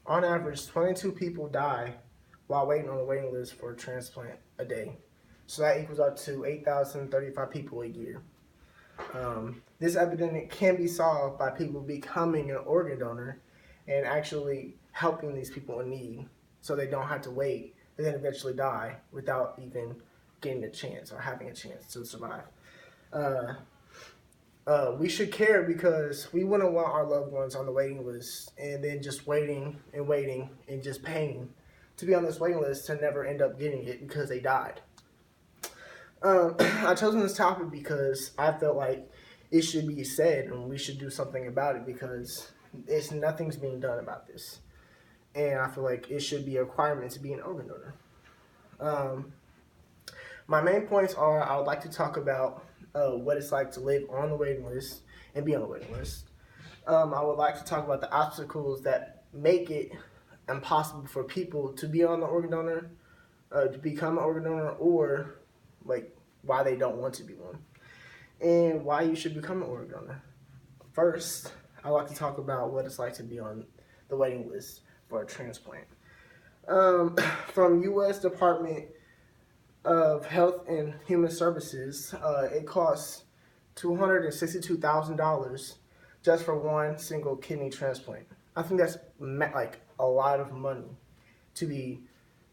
On average, 22 people die while waiting on the waiting list for a transplant a day. So that equals up to 8,035 people a year. This epidemic can be solved by people becoming an organ donor and actually helping these people in need so they don't have to wait and then eventually die without even getting a chance or having a chance to survive. Uh, we should care because we wouldn't want our loved ones on the waiting list and then just waiting and just paying to be on this waiting list to never end up getting it because they died. I chosen this topic because I felt like it should be said and we should do something about it because nothing's being done about this. And I feel like it should be a requirement to be an organ donor. Um, my main points are I would like to talk about what it's like to live on the waiting list and be on the waiting list. I would like to talk about the obstacles that make it impossible for people to be on the organ donor, to become an organ donor, or like why they don't want to be one, and why you should become an organ donor. First, I like to talk about what it's like to be on the waiting list for a transplant. From U.S. Department of Health and Human Services, it costs $262,000 just for one single kidney transplant. I think that's like a lot of money to be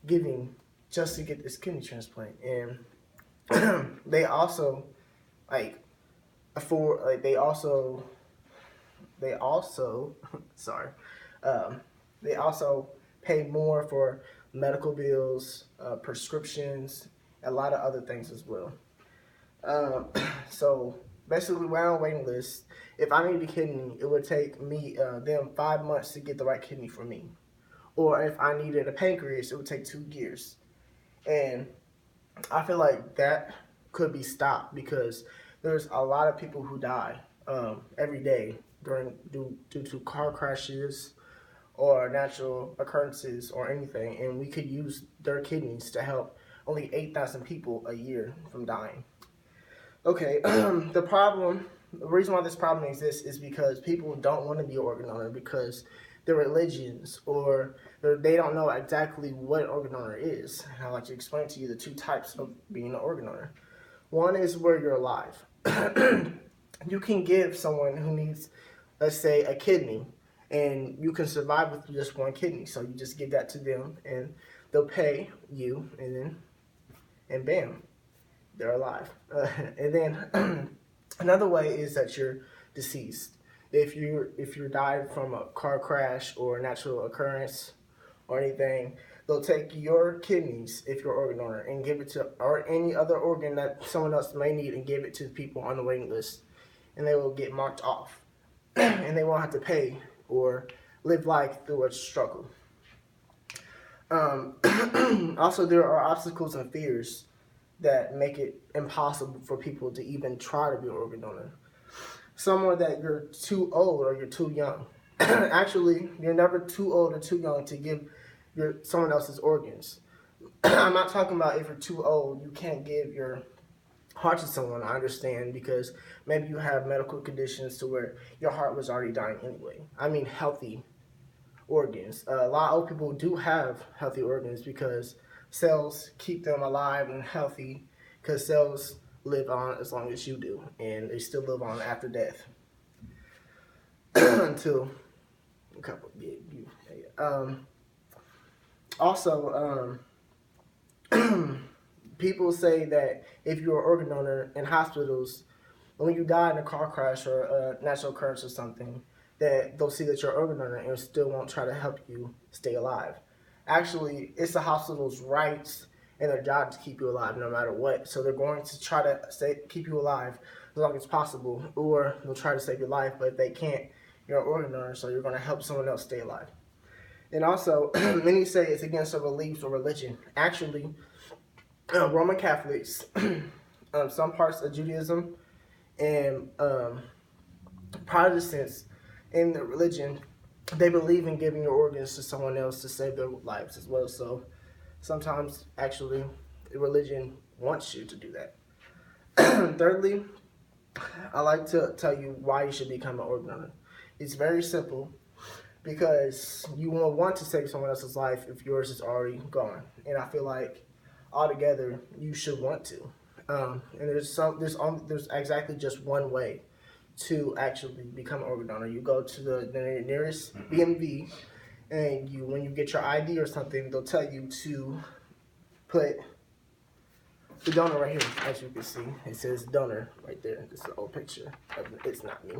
giving just to get this kidney transplant, and they also like they also sorry they also pay more for medical bills, prescriptions, a lot of other things as well. Um, so basically, when I'm on a waiting list, if I need a kidney, it would take me them 5 months to get the right kidney for me. Or if I needed a pancreas, it would take 2 years. And I feel like that could be stopped because there's a lot of people who die every day due to car crashes or natural occurrences or anything, and we could use their kidneys to help only 8,000 people a year from dying. Okay, the reason why this problem exists is because people don't want to be an organ donor because their religions or they don't know exactly what an organ donor is. And I'd like to explain to you the two types of being an organ donor. One is where you're alive. You can give someone who needs, let's say, a kidney, and you can survive with just one kidney. So you just give that to them, and they'll pay you, and bam, they're alive. And then another way is that you're deceased. If you died from a car crash or a natural occurrence or anything, they'll take your kidneys if you're an organ donor and give it to or any other organ that someone else may need and give it to people on the waiting list, and they will get marked off, and they won't have to pay or live life through a struggle. Also, there are obstacles and fears that make it impossible for people to even try to be an organ donor. Some are that you're too old or you're too young. Actually, you're never too old or too young to give someone else's organs. I'm not talking about if you're too old, you can't give your heart to someone. I understand because maybe you have medical conditions to where your heart was already dying anyway. I mean healthy organs. A lot of old people do have healthy organs because cells keep them alive and healthy because cells live on as long as you do, and they still live on after death until a couple. Also, people say that if you're an organ donor in hospitals, when you die in a car crash or a natural occurrence or something, that they'll see that you're an organ donor and still won't try to help you stay alive. Actually, it's the hospital's rights and their job to keep you alive no matter what. So they're going to try to keep you alive as long as possible, or they'll try to save your life. But if they can't, you're an organ donor, so you're going to help someone else stay alive. And also, many say it's against their beliefs or religion. Actually, Roman Catholics, some parts of Judaism, and Protestants in their religion, they believe in giving your organs to someone else to save their lives as well. So sometimes, actually, the religion wants you to do that. Thirdly, I like to tell you why you should become an organ donor. It's very simple. because you won't want to save someone else's life if yours is already gone. And I feel like altogether you should want to. And there's exactly just one way to actually become an organ donor. You go to the nearest BMV, and when you get your ID or something, they'll tell you to put the donor right here. As you can see, it says donor right there. This is an old picture. It's not me.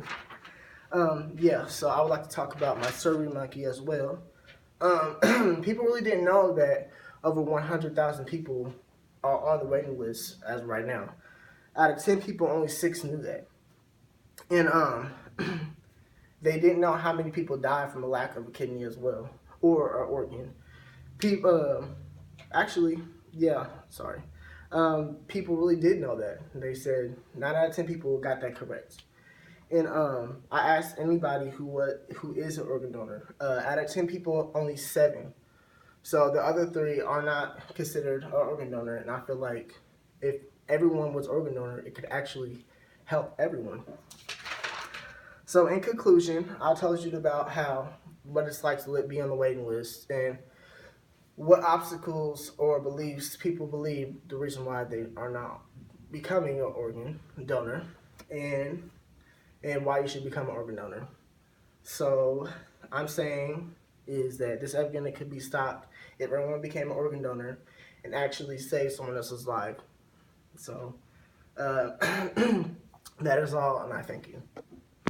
Yeah, so I would like to talk about my Survey Monkey as well. People really didn't know that over 100,000 people are on the waiting list as of right now. Out of 10 people, only 6 knew that. And they didn't know how many people died from a lack of a kidney as well, or an organ. People, actually, yeah, sorry. People really did know that. They said 9 out of 10 people got that correct. And I asked anybody who is an organ donor. Out of 10 people, only 7. So the other 3 are not considered an organ donor. And I feel like if everyone was organ donor, it could actually help everyone. So in conclusion, I told you about what it's like to be on the waiting list and what obstacles or beliefs people believe the reason why they are not becoming an organ donor, and why you should become an organ donor. So I'm saying is that this epidemic could be stopped if everyone became an organ donor and actually saved someone else's life. So that is all, and I thank you.